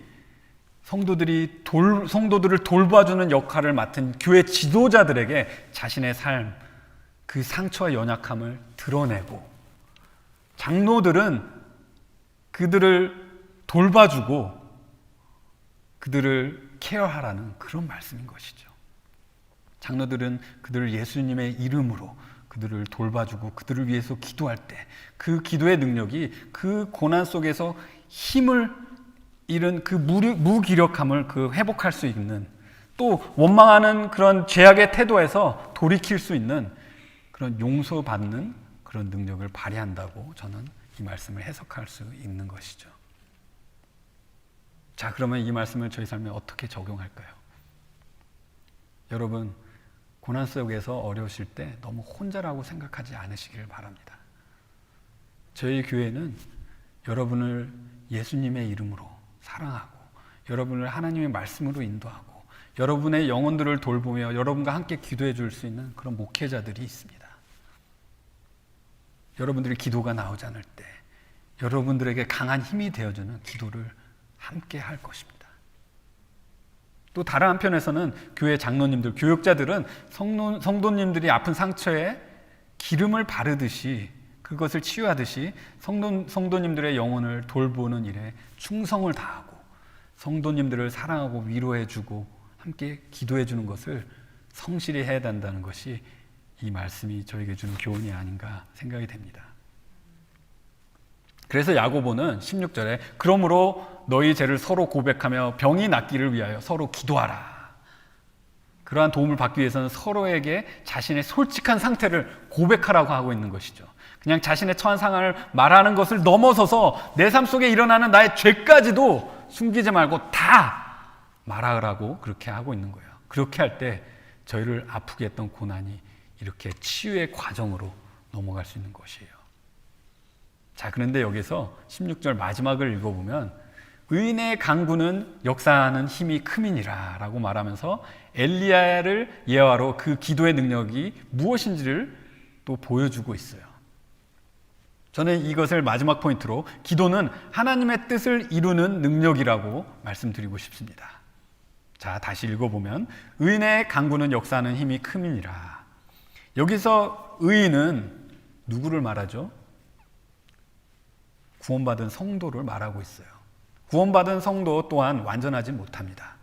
성도들을 돌봐주는 역할을 맡은 교회 지도자들에게 자신의 삶, 그 상처와 연약함을 드러내고, 장로들은 그들을 돌봐주고 그들을 케어하라는 그런 말씀인 것이죠. 장로들은 그들을 예수님의 이름으로 그들을 돌봐주고 그들을 위해서 기도할 때 그 기도의 능력이 그 고난 속에서 힘을 잃은 그 무기력함을 회복할 수 있는, 또 원망하는 그런 죄악의 태도에서 돌이킬 수 있는 그런 용서받는 그런 능력을 발휘한다고 저는 이 말씀을 해석할 수 있는 것이죠. 자, 그러면 이 말씀을 저희 삶에 어떻게 적용할까요? 여러분, 고난 속에서 어려우실 때 너무 혼자라고 생각하지 않으시기를 바랍니다. 저희 교회는 여러분을 예수님의 이름으로 사랑하고, 여러분을 하나님의 말씀으로 인도하고, 여러분의 영혼들을 돌보며 여러분과 함께 기도해 줄 수 있는 그런 목회자들이 있습니다. 여러분들의 기도가 나오지 않을 때 여러분들에게 강한 힘이 되어주는 기도를 함께 할 것입니다. 또 다른 한편에서는 교회 장로님들, 교육자들은 성도님들이 아픈 상처에 기름을 바르듯이, 그것을 치유하듯이 성도님들의 영혼을 돌보는 일에 충성을 다하고 성도님들을 사랑하고 위로해주고 함께 기도해주는 것을 성실히 해야 된다는 것이 이 말씀이 저에게 주는 교훈이 아닌가 생각이 됩니다. 그래서 야고보는 16절에 그러므로 너희 죄를 서로 고백하며 병이 낫기를 위하여 서로 기도하라. 그러한 도움을 받기 위해서는 서로에게 자신의 솔직한 상태를 고백하라고 하고 있는 것이죠. 그냥 자신의 처한 상황을 말하는 것을 넘어서서 내 삶 속에 일어나는 나의 죄까지도 숨기지 말고 다 말하라고 그렇게 하고 있는 거예요. 그렇게 할 때 저희를 아프게 했던 고난이 이렇게 치유의 과정으로 넘어갈 수 있는 것이에요. 자, 그런데 여기서 16절 마지막을 읽어보면 의인의 강구는 역사하는 힘이 큼이니라 라고 말하면서 엘리야를 예화로 그 기도의 능력이 무엇인지를 또 보여주고 있어요. 저는 이것을 마지막 포인트로 기도는 하나님의 뜻을 이루는 능력이라고 말씀드리고 싶습니다. 자, 다시 읽어보면 의인의 강구는 역사하는 힘이 큼이니라. 여기서 의인은 누구를 말하죠? 구원받은 성도를 말하고 있어요. 구원받은 성도 또한 완전하지 못합니다.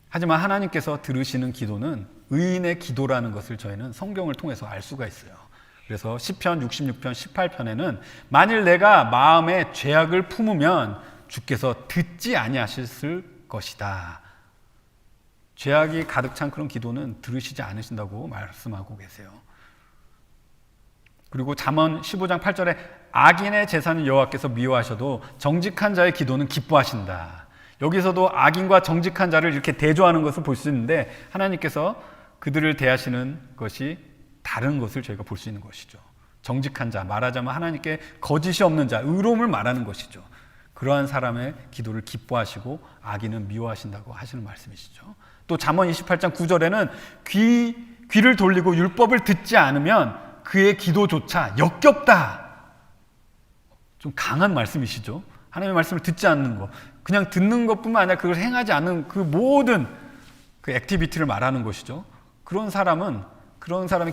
하지만 하나님께서 들으시는 기도는 의인의 기도라는 것을 저희는 성경을 통해서 알 수가 있어요. 그래서 시편 66편 18편에는 만일 내가 마음에 죄악을 품으면 주께서 듣지 아니하실 것이다. 죄악이 가득 찬 그런 기도는 들으시지 않으신다고 말씀하고 계세요. 그리고 잠언 15장 8절에 악인의 제사는 여호와께서 미워하셔도 정직한 자의 기도는 기뻐하신다. 여기서도 악인과 정직한 자를 이렇게 대조하는 것을 볼 수 있는데 하나님께서 그들을 대하시는 것이 다른 것을 저희가 볼 수 있는 것이죠. 정직한 자, 말하자면 하나님께 거짓이 없는 자, 의로움을 말하는 것이죠. 그러한 사람의 기도를 기뻐하시고 악인은 미워하신다고 하시는 말씀이시죠. 또 잠언 28장 9절에는 귀를 돌리고 율법을 듣지 않으면 그의 기도조차 역겹다. 좀 강한 말씀이시죠. 하나님의 말씀을 듣지 않는 것, 그냥 듣는 것뿐만 아니라 그걸 행하지 않는 그 모든 그 액티비티를 말하는 것이죠. 그런 사람의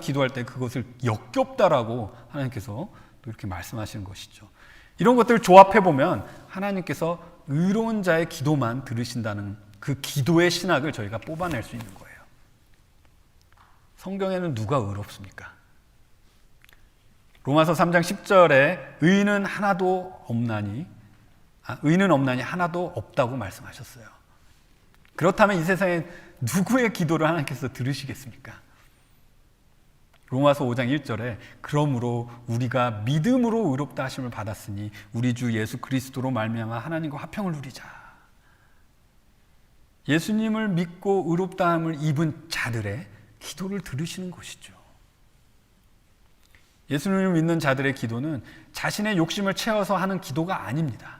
기도할 때 그것을 역겹다라고 하나님께서 또 이렇게 말씀하시는 것이죠. 이런 것들을 조합해 보면 하나님께서 의로운 자의 기도만 들으신다는 그 기도의 신학을 저희가 뽑아낼 수 있는 거예요. 성경에는 누가 의롭습니까? 로마서 3장 10절에 의인은 없나니 하나도 없다고 말씀하셨어요. 그렇다면 이 세상에 누구의 기도를 하나님께서 들으시겠습니까? 로마서 5장 1절에 그러므로 우리가 믿음으로 의롭다 하심을 받았으니 우리 주 예수 그리스도로 말미암아 하나님과 화평을 누리자. 예수님을 믿고 의롭다함을 입은 자들의 기도를 들으시는 것이죠. 예수님을 믿는 자들의 기도는 자신의 욕심을 채워서 하는 기도가 아닙니다.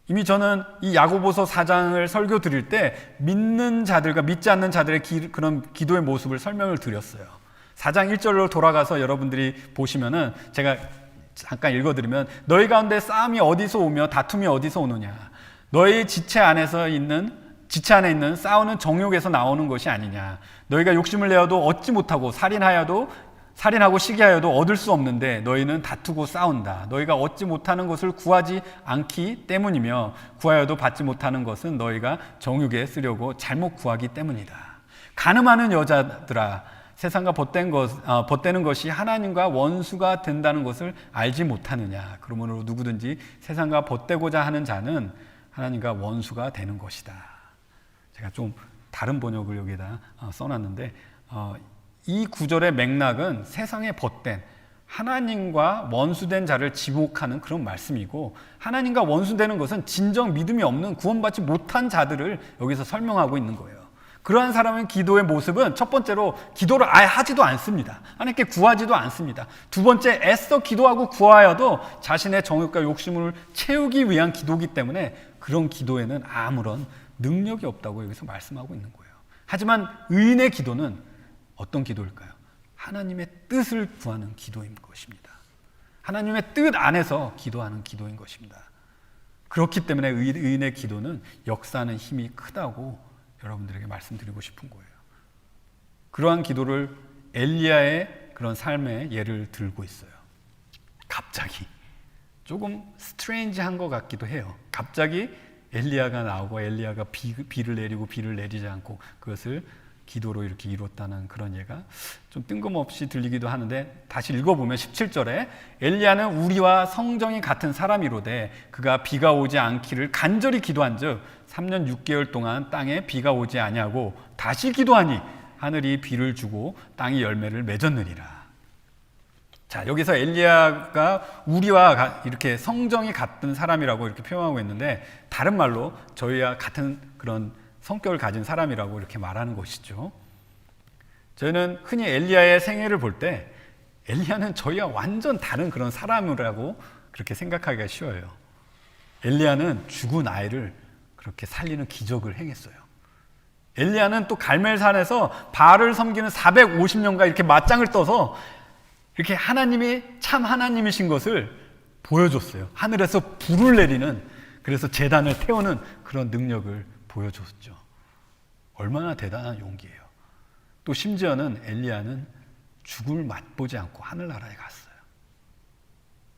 이미 저는 이 야고보서 4장을 설교 드릴 때 믿는 자들과 믿지 않는 자들의 그런 기도의 모습을 설명을 드렸어요. 4장 1절로 돌아가서 여러분들이 보시면은 제가 잠깐 읽어드리면 너희 가운데 싸움이 어디서 오며 다툼이 어디서 오느냐? 너희 지체 안에 있는 싸우는 정욕에서 나오는 것이 아니냐. 너희가 욕심을 내어도 얻지 못하고 살인하고 시기하여도 얻을 수 없는데 너희는 다투고 싸운다. 너희가 얻지 못하는 것을 구하지 않기 때문이며 구하여도 받지 못하는 것은 너희가 정욕에 쓰려고 잘못 구하기 때문이다. 간음하는 여자들아, 세상과 벗되는 것이 하나님과 원수가 된다는 것을 알지 못하느냐. 그러므로 누구든지 세상과 벗되고자 하는 자는 하나님과 원수가 되는 것이다. 제가 좀 다른 번역을 여기다 써놨는데 이 구절의 맥락은 세상에 벗된 하나님과 원수된 자를 지목하는 그런 말씀이고, 하나님과 원수되는 것은 진정 믿음이 없는 구원받지 못한 자들을 여기서 설명하고 있는 거예요. 그러한 사람의 기도의 모습은 첫 번째로 기도를 아예 하지도 않습니다. 하나님께 구하지도 않습니다. 두 번째, 애써 기도하고 구하여도 자신의 정욕과 욕심을 채우기 위한 기도이기 때문에 그런 기도에는 아무런 능력이 없다고 여기서 말씀하고 있는 거예요. 하지만 의인의 기도는 어떤 기도일까요? 하나님의 뜻을 구하는 기도인 것입니다. 하나님의 뜻 안에서 기도하는 기도인 것입니다. 그렇기 때문에 의인의 기도는 역사하는 힘이 크다고 여러분들에게 말씀드리고 싶은 거예요. 그러한 기도를 엘리야의 그런 삶의 예를 들고 있어요. 갑자기 조금 스트레인지한 것 같기도 해요. 갑자기 엘리야가 나오고 엘리야가 비를 내리고 비를 내리지 않고 그것을 기도로 이렇게 이뤘다는 그런 예가 좀 뜬금없이 들리기도 하는데, 다시 읽어보면 17절에 엘리야는 우리와 성정이 같은 사람이로되 그가 비가 오지 않기를 간절히 기도한즉 3년 6개월 동안 땅에 비가 오지 아니하고 다시 기도하니 하늘이 비를 주고 땅이 열매를 맺었느니라. 자, 여기서 엘리야가 우리와 이렇게 성정이 같은 사람이라고 이렇게 표현하고 있는데, 다른 말로 저희와 같은 그런 성격을 가진 사람이라고 이렇게 말하는 것이죠. 저희는 흔히 엘리야의 생애를 볼 때 엘리야는 저희와 완전 다른 그런 사람이라고 그렇게 생각하기가 쉬워요. 엘리야는 죽은 아이를 그렇게 살리는 기적을 행했어요. 엘리야는 또 갈멜산에서 바알을 섬기는 450년간 이렇게 맞짱을 떠서 이렇게 하나님이 참 하나님이신 것을 보여줬어요. 하늘에서 불을 내리는, 그래서 제단을 태우는 그런 능력을 보여줬죠. 얼마나 대단한 용기예요. 또 심지어는 엘리야는 죽음을 맛보지 않고 하늘나라에 갔어요.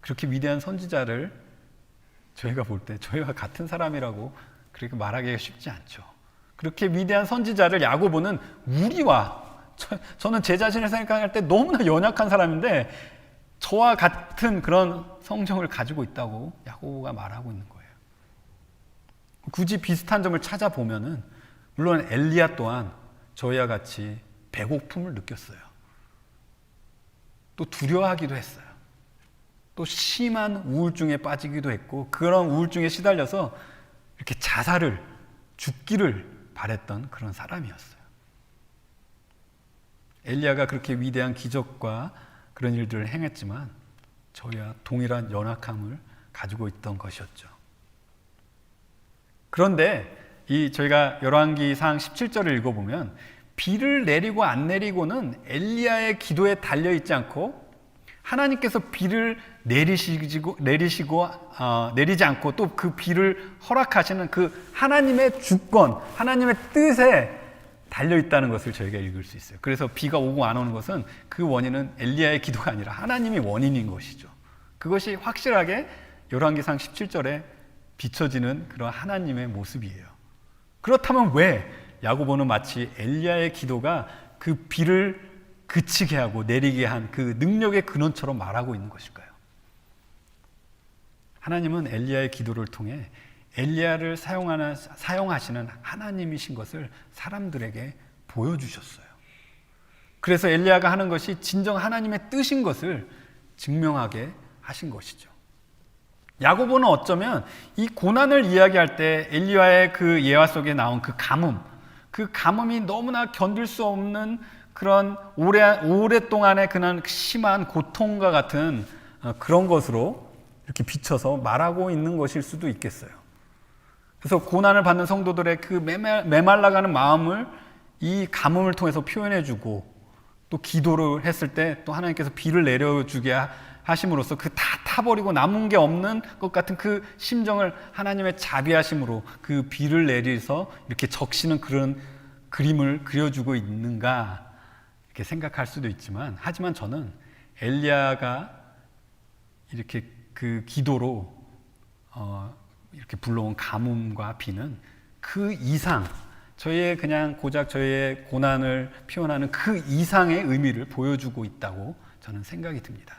그렇게 위대한 선지자를 저희가 볼 때 저희와 같은 사람이라고 그렇게 말하기가 쉽지 않죠. 그렇게 위대한 선지자를 야고보는 저는 제 자신을 생각할 때 너무나 연약한 사람인데 저와 같은 그런 성정을 가지고 있다고 야고보가 말하고 있는 거예요. 굳이 비슷한 점을 찾아보면은 물론 엘리야 또한 저희와 같이 배고픔을 느꼈어요. 또 두려워하기도 했어요. 또 심한 우울증에 빠지기도 했고, 그런 우울증에 시달려서 이렇게 죽기를 바랬던 그런 사람이었어요. 엘리야가 그렇게 위대한 기적과 그런 일들을 행했지만 저희와 동일한 연약함을 가지고 있던 것이었죠. 그런데 저희가 열왕기상 17절을 읽어보면 비를 내리고 안 내리고는 엘리야의 기도에 달려있지 않고 하나님께서 비를 내리지 않고 또 그 비를 허락하시는 그 하나님의 주권, 하나님의 뜻에 달려있다는 것을 저희가 읽을 수 있어요. 그래서 비가 오고 안 오는 것은 그 원인은 엘리야의 기도가 아니라 하나님이 원인인 것이죠. 그것이 확실하게 열왕기상 17절에 비춰지는 그런 하나님의 모습이에요. 그렇다면 왜 야고보는 마치 엘리야의 기도가 그 비를 그치게 하고 내리게 한 그 능력의 근원처럼 말하고 있는 것일까요? 하나님은 엘리야의 기도를 통해 엘리야를 사용하시는 하나님이신 것을 사람들에게 보여주셨어요. 그래서 엘리야가 하는 것이 진정 하나님의 뜻인 것을 증명하게 하신 것이죠. 야고보는 어쩌면 이 고난을 이야기할 때 엘리야의 그 예화 속에 나온 그 가뭄이 너무나 견딜 수 없는 그런 오랫동안의 그런 심한 고통과 같은 그런 것으로 이렇게 비춰서 말하고 있는 것일 수도 있겠어요. 그래서 고난을 받는 성도들의 그 메말라가는 마음을 이 가뭄을 통해서 표현해주고, 또 기도를 했을 때 또 하나님께서 비를 내려주게 하심으로써 그 다 타버리고 남은 게 없는 것 같은 그 심정을 하나님의 자비하심으로 그 비를 내리서 이렇게 적시는 그런 그림을 그려주고 있는가 이렇게 생각할 수도 있지만, 하지만 저는 엘리야가 이렇게 그 기도로 이렇게 불러온 가뭄과 비는 그 이상, 저희의 그냥 고작 저희의 고난을 표현하는 그 이상의 의미를 보여주고 있다고 저는 생각이 듭니다.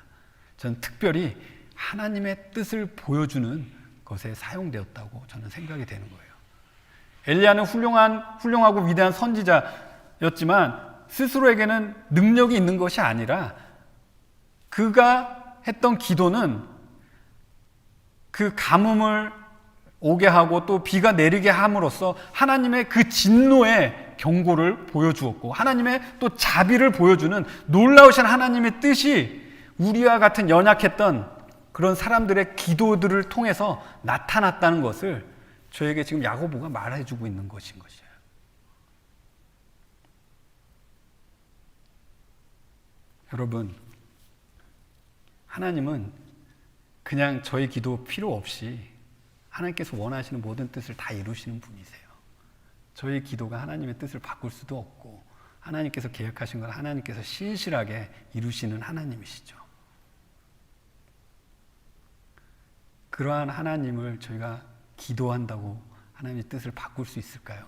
저는 특별히 하나님의 뜻을 보여주는 것에 사용되었다고 저는 생각이 되는 거예요. 엘리야는 훌륭하고 위대한 선지자였지만 스스로에게는 능력이 있는 것이 아니라 그가 했던 기도는 그 가뭄을 오게 하고 또 비가 내리게 함으로써 하나님의 그 진노의 경고를 보여주었고, 하나님의 또 자비를 보여주는 놀라우신 하나님의 뜻이 우리와 같은 연약했던 그런 사람들의 기도들을 통해서 나타났다는 것을 저에게 지금 야고보가 말해주고 있는 것인 것이에요. 여러분, 하나님은 그냥 저희 기도 필요 없이 하나님께서 원하시는 모든 뜻을 다 이루시는 분이세요. 저희 기도가 하나님의 뜻을 바꿀 수도 없고, 하나님께서 계획하신 걸 하나님께서 신실하게 이루시는 하나님이시죠. 그러한 하나님을 저희가 기도한다고 하나님의 뜻을 바꿀 수 있을까요?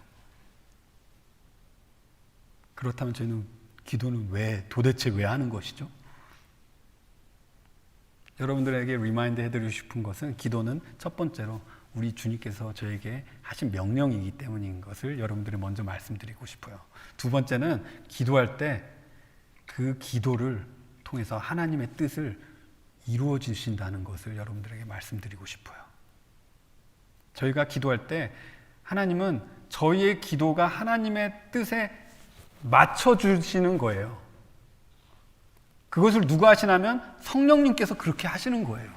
그렇다면 저희는 기도는 도대체 왜 하는 것이죠? 여러분들에게 리마인드 해드리고 싶은 것은, 기도는 첫 번째로 우리 주님께서 저에게 하신 명령이기 때문인 것을 여러분들이 먼저 말씀드리고 싶어요. 두 번째는, 기도할 때 그 기도를 통해서 하나님의 뜻을 이루어 주신다는 것을 여러분들에게 말씀드리고 싶어요. 저희가 기도할 때 하나님은 저희의 기도가 하나님의 뜻에 맞춰주시는 거예요. 그것을 누가 하시냐면 성령님께서 그렇게 하시는 거예요.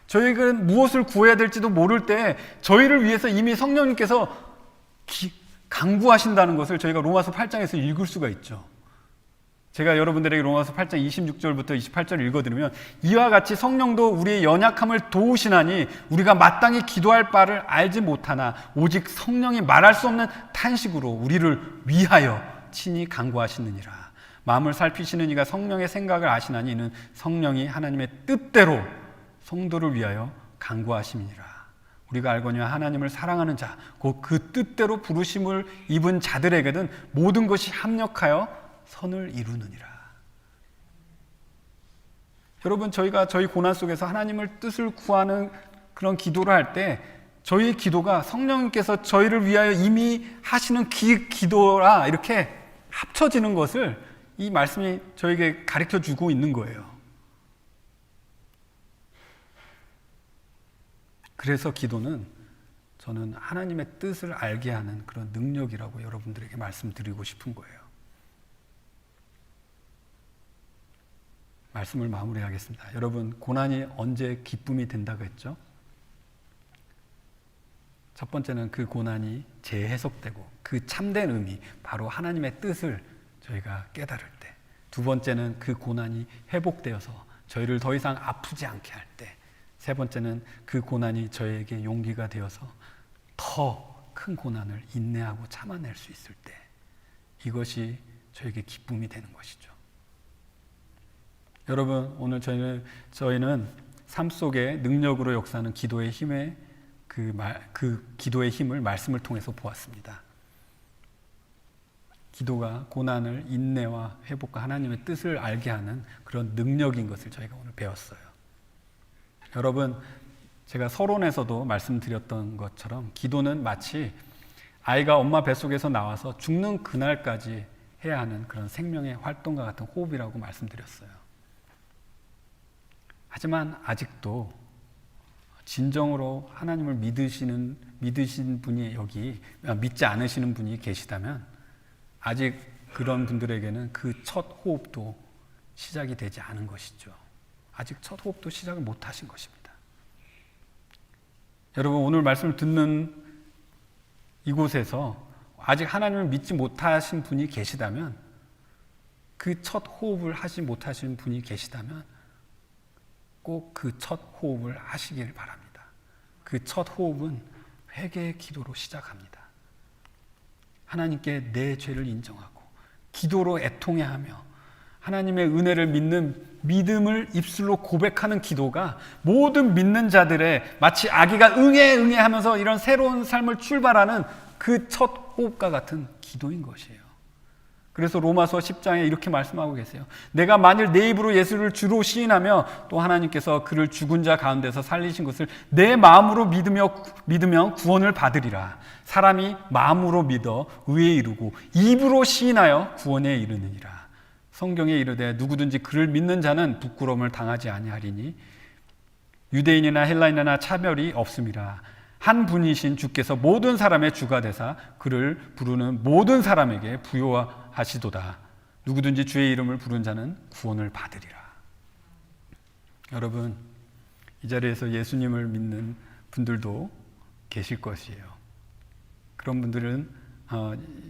저희가 무엇을 구해야 될지도 모를 때 저희를 위해서 이미 성령님께서 강구하신다는 것을 저희가 로마서 8장에서 읽을 수가 있죠. 제가 여러분들에게 로마서 8장 26절부터 28절을 읽어드리면, 이와 같이 성령도 우리의 연약함을 도우시나니 우리가 마땅히 기도할 바를 알지 못하나 오직 성령이 말할 수 없는 탄식으로 우리를 위하여 친히 간구하시느니라. 마음을 살피시는 이가 성령의 생각을 아시나니 이는 성령이 하나님의 뜻대로 성도를 위하여 간구하심이니라. 우리가 알거니와 하나님을 사랑하는 자, 곧 그 뜻대로 부르심을 입은 자들에게는 모든 것이 합력하여 선을 이루느니라. 여러분, 저희가 저희 고난 속에서 하나님을 뜻을 구하는 그런 기도를 할 때 저희의 기도가 성령님께서 저희를 위하여 이미 하시는 기도라 이렇게 합쳐지는 것을 이 말씀이 저에게 가르쳐 주고 있는 거예요. 그래서 기도는 저는 하나님의 뜻을 알게 하는 그런 능력이라고 여러분들에게 말씀드리고 싶은 거예요. 말씀을 마무리하겠습니다. 여러분, 고난이 언제 기쁨이 된다고 했죠? 첫 번째는 그 고난이 재해석되고 그 참된 의미, 바로 하나님의 뜻을 저희가 깨달을 때, 두 번째는 그 고난이 회복되어서 저희를 더 이상 아프지 않게 할 때, 세 번째는 그 고난이 저희에게 용기가 되어서 더 큰 고난을 인내하고 참아낼 수 있을 때, 이것이 저에게 기쁨이 되는 것이죠. 여러분, 오늘 저희는 삶 속에 능력으로 역사하는 기도의 힘의 그 기도의 힘을 말씀을 통해서 보았습니다. 기도가 고난을 인내와 회복과 하나님의 뜻을 알게 하는 그런 능력인 것을 저희가 오늘 배웠어요. 여러분, 제가 서론에서도 말씀드렸던 것처럼 기도는 마치 아이가 엄마 뱃속에서 나와서 죽는 그날까지 해야 하는 그런 생명의 활동과 같은 호흡이라고 말씀드렸어요. 하지만 아직도 진정으로 하나님을 믿으신 분이 여기 믿지 않으시는 분이 계시다면, 아직 그런 분들에게는 그 첫 호흡도 시작이 되지 않은 것이죠. 아직 첫 호흡도 시작을 못 하신 것입니다. 여러분, 오늘 말씀을 듣는 이곳에서 아직 하나님을 믿지 못하신 분이 계시다면, 그 첫 호흡을 하지 못하신 분이 계시다면 꼭 그 첫 호흡을 하시길 바랍니다. 그 첫 호흡은 회개의 기도로 시작합니다. 하나님께 내 죄를 인정하고 기도로 애통해하며 하나님의 은혜를 믿는 믿음을 입술로 고백하는 기도가 모든 믿는 자들의 마치 아기가 응애 하면서 이런 새로운 삶을 출발하는 그 첫 호흡과 같은 기도인 것이에요. 그래서 로마서 10장에 이렇게 말씀하고 계세요. 내가 만일 내 입으로 예수를 주로 시인하며 또 하나님께서 그를 죽은 자 가운데서 살리신 것을 내 마음으로 믿으면 구원을 받으리라. 사람이 마음으로 믿어 의에 이르고 입으로 시인하여 구원에 이르느니라. 성경에 이르되 누구든지 그를 믿는 자는 부끄러움을 당하지 아니하리니 유대인이나 헬라인이나 차별이 없음이라. 한 분이신 주께서 모든 사람의 주가 되사 그를 부르는 모든 사람에게 부요하시도다. 누구든지 주의 이름을 부른 자는 구원을 받으리라. 여러분, 이 자리에서 예수님을 믿는 분들도 계실 것이에요. 그런 분들은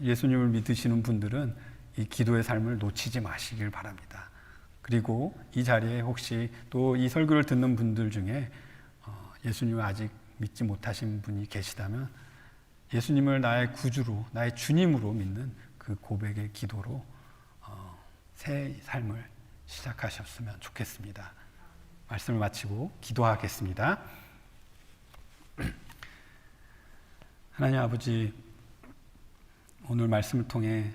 예수님을 믿으시는 분들은 이 기도의 삶을 놓치지 마시길 바랍니다. 그리고 이 자리에 혹시 또 이 설교를 듣는 분들 중에 예수님을 아직 믿지 못하신 분이 계시다면 예수님을 나의 구주로, 나의 주님으로 믿는 그 고백의 기도로 새 삶을 시작하셨으면 좋겠습니다. 말씀을 마치고 기도하겠습니다. 하나님 아버지, 오늘 말씀을 통해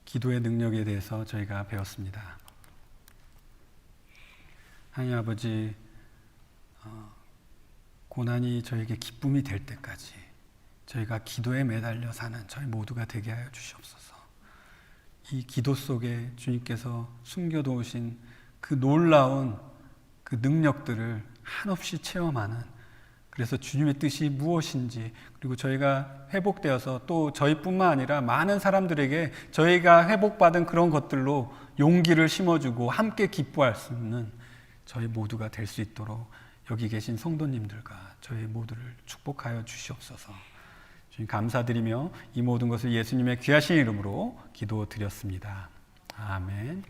기도의 능력에 대해서 저희가 배웠습니다. 하나님 아버지, 고난이 저에게 기쁨이 될 때까지 저희가 기도에 매달려 사는 저희 모두가 되게 하여 주시옵소서. 이 기도 속에 주님께서 숨겨두신 그 놀라운 그 능력들을 한없이 체험하는, 그래서 주님의 뜻이 무엇인지, 그리고 저희가 회복되어서 또 저희뿐만 아니라 많은 사람들에게 저희가 회복받은 그런 것들로 용기를 심어주고 함께 기뻐할 수 있는 저희 모두가 될 수 있도록 여기 계신 성도님들과 저희 모두를 축복하여 주시옵소서. 주님 감사드리며 이 모든 것을 예수님의 귀하신 이름으로 기도드렸습니다. 아멘.